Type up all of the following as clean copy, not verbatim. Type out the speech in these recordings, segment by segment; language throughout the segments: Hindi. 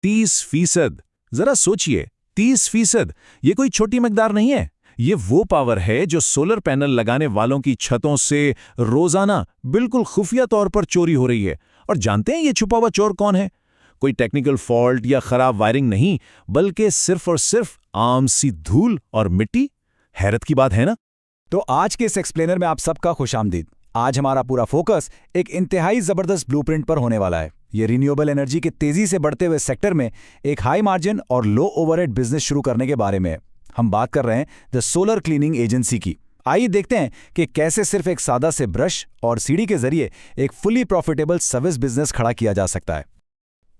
30%। जरा सोचिए, 30%। ये कोई छोटी मकदार नहीं है। ये वो पावर है जो सोलर पैनल लगाने वालों की छतों से रोजाना बिल्कुल खुफिया तौर पर चोरी हो रही है। और जानते हैं ये छुपा हुआ चोर कौन है? कोई टेक्निकल फॉल्ट या खराब वायरिंग नहीं, बल्कि सिर्फ और सिर्फ आम सी धूल और मिट्टी। हैरत की बात है ना? तो आज के इस एक्सप्लेनर में आप सबका खुशामदीद। आज हमारा पूरा फोकस एक इंतहाई जबरदस्त ब्लूप्रिंट पर होने वाला है। ये रिन्यूएबल एनर्जी के तेजी से बढ़ते हुए सेक्टर में एक हाई मार्जिन और लो ओवरहेड बिजनेस शुरू करने के बारे में है। हम बात कर रहे हैं द सोलर क्लीनिंग एजेंसी की। आइए देखते हैं कि कैसे सिर्फ एक सादा से ब्रश और सीढ़ी के जरिए एक फुली प्रॉफिटेबल सर्विस बिजनेस खड़ा किया जा सकता है।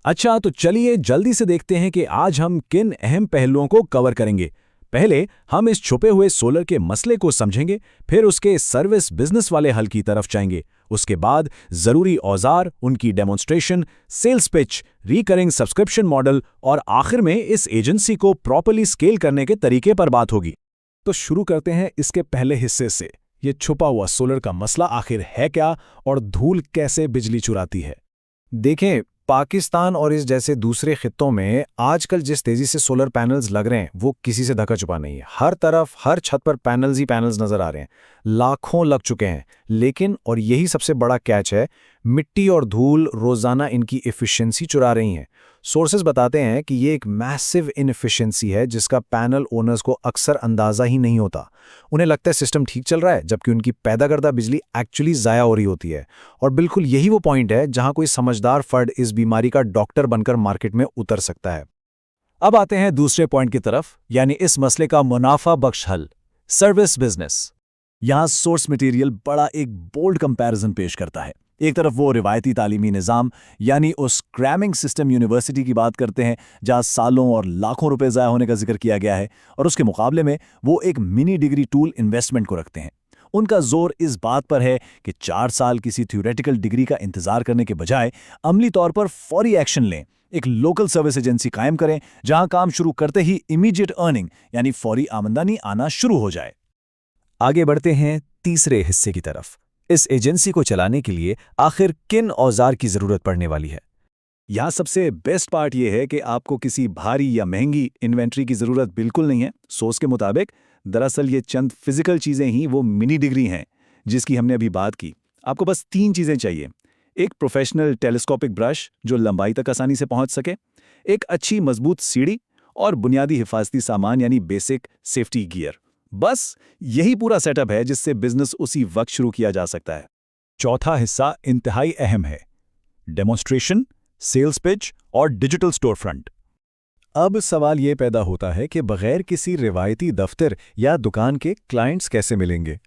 अच्छा, तो चलिए जल्दी से देखते हैं कि आज हम किन अहम पहलुओं को कवर करेंगे। पहले हम इस छुपे हुए सोलर के मसले को समझेंगे, फिर उसके सर्विस बिजनेस वाले हल की तरफ जाएंगे। उसके बाद जरूरी औजार, उनकी demonstration, sales pitch, recurring subscription model और आखिर में इस एजेंसी को प्रॉपर्ली स्केल करने के तरीके पर बात होगी। तो शुरू करते हैं इसके पहले हिस्से से। ये छुपा हुआ सोलर का मसला आखिर है क्या और धूल कैसे बिजली चुराती है। देखें, पाकिस्तान और इस जैसे दूसरे खित्तों में आजकल जिस तेजी से सोलर पैनल्स लग रहे हैं वो किसी से धक्का छुपा नहीं है। हर तरफ हर छत पर पैनल्स ही पैनल्स नजर आ रहे हैं। लाखों लग चुके हैं। लेकिन और यही सबसे बड़ा कैच है, मिट्टी और धूल रोजाना इनकी एफिशिएंसी चुरा रही हैं। सोर्सेज बताते हैं कि ये एक मैसिव इनएफिशिएंसी है जिसका पैनल ओनर्स को अक्सर अंदाजा ही नहीं होता। उन्हें लगता है सिस्टम ठीक चल रहा है, जबकि उनकी पैदा करदा बिजली एक्चुअली ज़ाया हो रही होती है। और बिल्कुल यही वो पॉइंट है जहां कोई समझदार फर्द इस बीमारी का डॉक्टर बनकर मार्केट में उतर सकता है। अब आते हैं दूसरे पॉइंट की तरफ, यानी इस मसले का मुनाफा बख्श हल, सर्विस बिजनेस। यहां सोर्स मटेरियल बड़ा एक बोल्ड कंपैरिजन पेश करता है। एक तरफ वो रिवायती तालीमी निज़ाम यानी उस क्रैमिंग सिस्टम यूनिवर्सिटी की बात करते हैं जहां सालों और लाखों रुपए ज़ाया होने का जिक्र किया गया है, और उसके मुकाबले में वो एक मिनी डिग्री टूल इन्वेस्टमेंट को रखते हैं। उनका जोर इस बात पर है कि 4 साल किसी थ्योरेटिकल डिग्री का इंतजार करने के बजाय अमली तौर पर फौरी एक्शन लें। एक लोकल सर्विस एजेंसी कायम करें जहां काम शुरू करते ही इमीडिएट अर्निंग यानी फौरी आमदनी आना शुरू हो जाए। आगे बढ़ते हैं तीसरे हिस्से की तरफ। इस एजेंसी को चलाने के लिए आखिर किन औजार की जरूरत पड़ने वाली है। यहाँ सबसे बेस्ट पार्ट ये है कि आपको किसी भारी या महंगी इन्वेंट्री की जरूरत बिल्कुल नहीं है। सोर्स के मुताबिक दरअसल ये चंद फिजिकल चीजें ही वो मिनी डिग्री हैं जिसकी हमने अभी बात की। आपको बस 3 चीजें चाहिए। एक प्रोफेशनल टेलीस्कोपिक ब्रश जो लंबाई तक आसानी से पहुंच सके, एक अच्छी मजबूत सीढ़ी और बुनियादी हिफाजती सामान यानी बेसिक सेफ्टी गियर। बस यही पूरा सेटअप है जिससे बिजनेस उसी वक्त शुरू किया जा सकता है। चौथा हिस्सा इंतहाई अहम है, डेमोन्स्ट्रेशन, सेल्स पिच और डिजिटल स्टोर फ्रंट। अब सवाल ये पैदा होता है कि बगैर किसी रिवायती दफ्तर या दुकान के क्लाइंट्स कैसे मिलेंगे।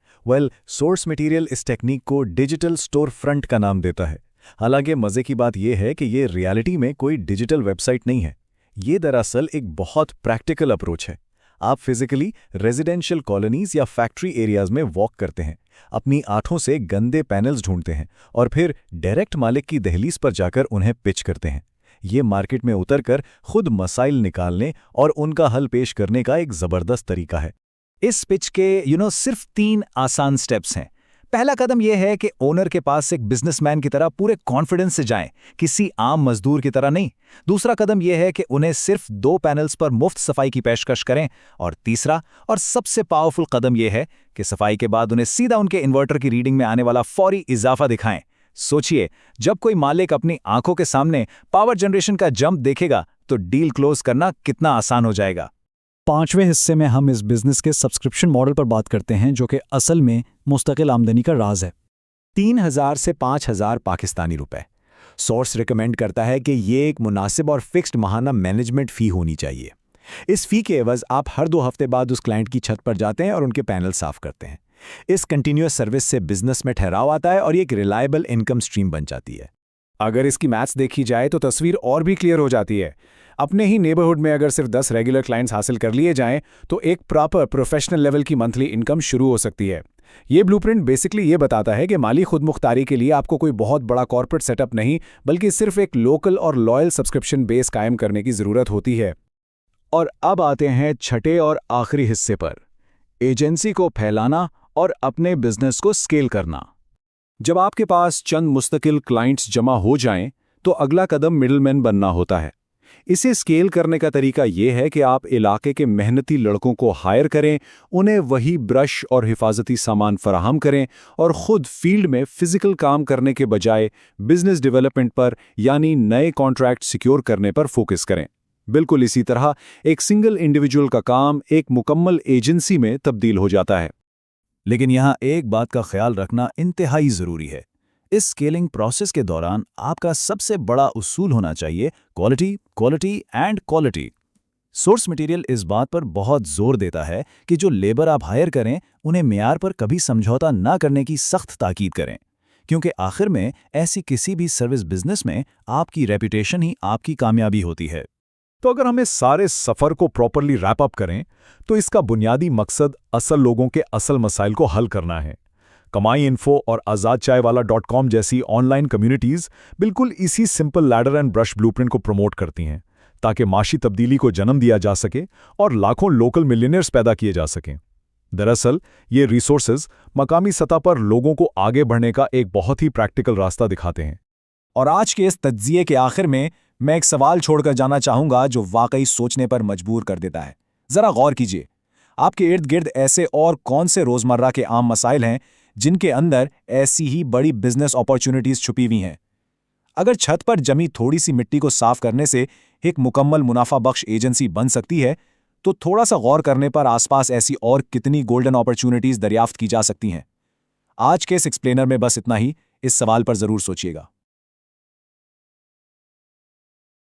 सोर्स मटेरियल इस टेक्निक को डिजिटल स्टोर फ्रंट का नाम देता है। हालांकि मजे की बात यह है कि ये रियलिटी में कोई डिजिटल वेबसाइट नहीं है। ये दरअसल एक बहुत प्रैक्टिकल अप्रोच है। आप फिजिकली रेजिडेंशियल कॉलोनीज या फैक्ट्री एरियाज में वॉक करते हैं, अपनी आंखों से गंदे पैनल्स ढूंढते हैं और फिर डायरेक्ट मालिक की दहलीज पर जाकर उन्हें पिच करते हैं। ये मार्केट में उतरकर खुद मसाइल निकालने और उनका हल पेश करने का एक जबरदस्त तरीका है। इस पिच के सिर्फ 3 आसान स्टेप्स हैं। पहला कदम यह है कि ओनर के पास एक बिजनेसमैन की तरह पूरे कॉन्फिडेंस से जाएं, किसी आम मजदूर की तरह नहीं। दूसरा कदम यह है कि उन्हें सिर्फ 2 पैनल्स पर मुफ्त सफाई की पेशकश करें। और तीसरा और सबसे पावरफुल कदम यह है कि सफाई के बाद उन्हें सीधा उनके इन्वर्टर की रीडिंग में आने वाला फौरी इजाफा दिखाएं। सोचिए, जब कोई मालिक अपनी आंखों के सामने पावर जनरेशन का जंप देखेगा तो डील क्लोज करना कितना आसान हो जाएगा। 5वें हिस्से में हम इस बिजनेस के सब्सक्रिप्शन मॉडल पर बात करते हैं जो कि असल में मुस्तकिल आमदनी का राज है। 3000 से 5000 पाकिस्तानी रुपए। सोर्स रिकमेंड करता है कि ये एक मुनासिब और फिक्स्ड माहाना मैनेजमेंट फ़ी होनी चाहिए। इस फ़ी के एवज आप हर 2 हफ्ते बाद उस क्लाइंट की छत पर जाते हैं और उनके पैनल साफ करते हैं। इस कंटिन्यूअस सर्विस से बिजनेस में ठहराव आता है और ये एक रिलायबल इनकम स्ट्रीम बन जाती है। अगर इसकी मैथ्स देखी जाए तो तस्वीर और भी क्लियर हो जाती है। अपने ही नेबरहुड में अगर सिर्फ 10 रेगुलर क्लाइंट्स हासिल कर लिए जाएं तो एक प्रॉपर प्रोफेशनल लेवल की मंथली इनकम शुरू हो सकती है। ये ब्लूप्रिंट बेसिकली ये बताता है कि माली खुदमुख्तारी के लिए आपको कोई बहुत बड़ा कॉर्पोरेट सेटअप नहीं, बल्कि सिर्फ एक लोकल और लॉयल सब्सक्रिप्शन बेस कायम करने की ज़रूरत होती है। और अब आते हैं छठे और आखिरी हिस्से पर, एजेंसी को फैलाना और अपने बिजनेस को स्केल करना। जब आपके पास चंद मुस्तकिल क्लाइंट्स जमा हो जाएं, तो अगला कदम मिडलमैन बनना होता है। इसे स्केल करने का तरीका ये है कि आप इलाके के मेहनती लड़कों को हायर करें, उन्हें वही ब्रश और हिफाजती सामान फराहम करें और खुद फील्ड में फिजिकल काम करने के बजाय बिजनेस डेवलपमेंट पर यानी नए कॉन्ट्रैक्ट सिक्योर करने पर फोकस करें। बिल्कुल इसी तरह एक सिंगल इंडिविजुअल का काम एक मुकम्मल एजेंसी में तब्दील हो जाता है। लेकिन यहाँ एक बात का ख्याल रखना इंतहाई ज़रूरी है। इस स्केलिंग प्रोसेस के दौरान आपका सबसे बड़ा उसूल होना चाहिए quality, quality and quality. Source material इस बात पर बहुत जोर देता है कि जो लेबर आप हायर करें उन्हें मेयार पर कभी समझौता ना करने की सख्त ताकीद करें, क्योंकि आखिर में ऐसी किसी भी सर्विस बिजनेस में आपकी रेपुटेशन ही आपकी कामयाबी होती है। तो अगर हमें सारे सफ़र को प्रॉपरली रैप अप करें तो इसका बुनियादी मकसद असल लोगों के असल मसाइल को हल करना है। कमाई इन्फो और azadchaiwala.com जैसी ऑनलाइन कम्युनिटीज़ बिल्कुल इसी simple ladder and brush blueprint को प्रमोट करती हैं ताकि माशी तब्दीली को जन्म दिया जा सके और लाखों लोकल मिलियनियर्स पैदा किए जा सकें। दरअसल ये रिसोर्सेज मकामी सतह पर लोगों को आगे बढ़ने का एक बहुत ही प्रैक्टिकल रास्ता दिखाते हैं। और आज के इस तज्जिए के आखिर में मैं एक सवाल छोड़कर जाना चाहूंगा जो वाकई सोचने पर मजबूर कर देता है। जरा गौर कीजिए, आपके इर्द गिर्द ऐसे और कौन से रोजमर्रा के आम मसाइल हैं जिनके अंदर ऐसी ही बड़ी बिजनेस अपॉर्चुनिटीज छुपी हुई हैं? अगर छत पर जमी थोड़ी सी मिट्टी को साफ करने से एक मुकम्मल मुनाफा बख्श एजेंसी बन सकती है, तो थोड़ा सा गौर करने पर आसपास ऐसी और कितनी गोल्डन अपॉर्चुनिटीज दरियाफ्त की जा सकती हैं। आज के इस एक्सप्लेनर में बस इतना ही। इस सवाल पर जरूर सोचिएगा।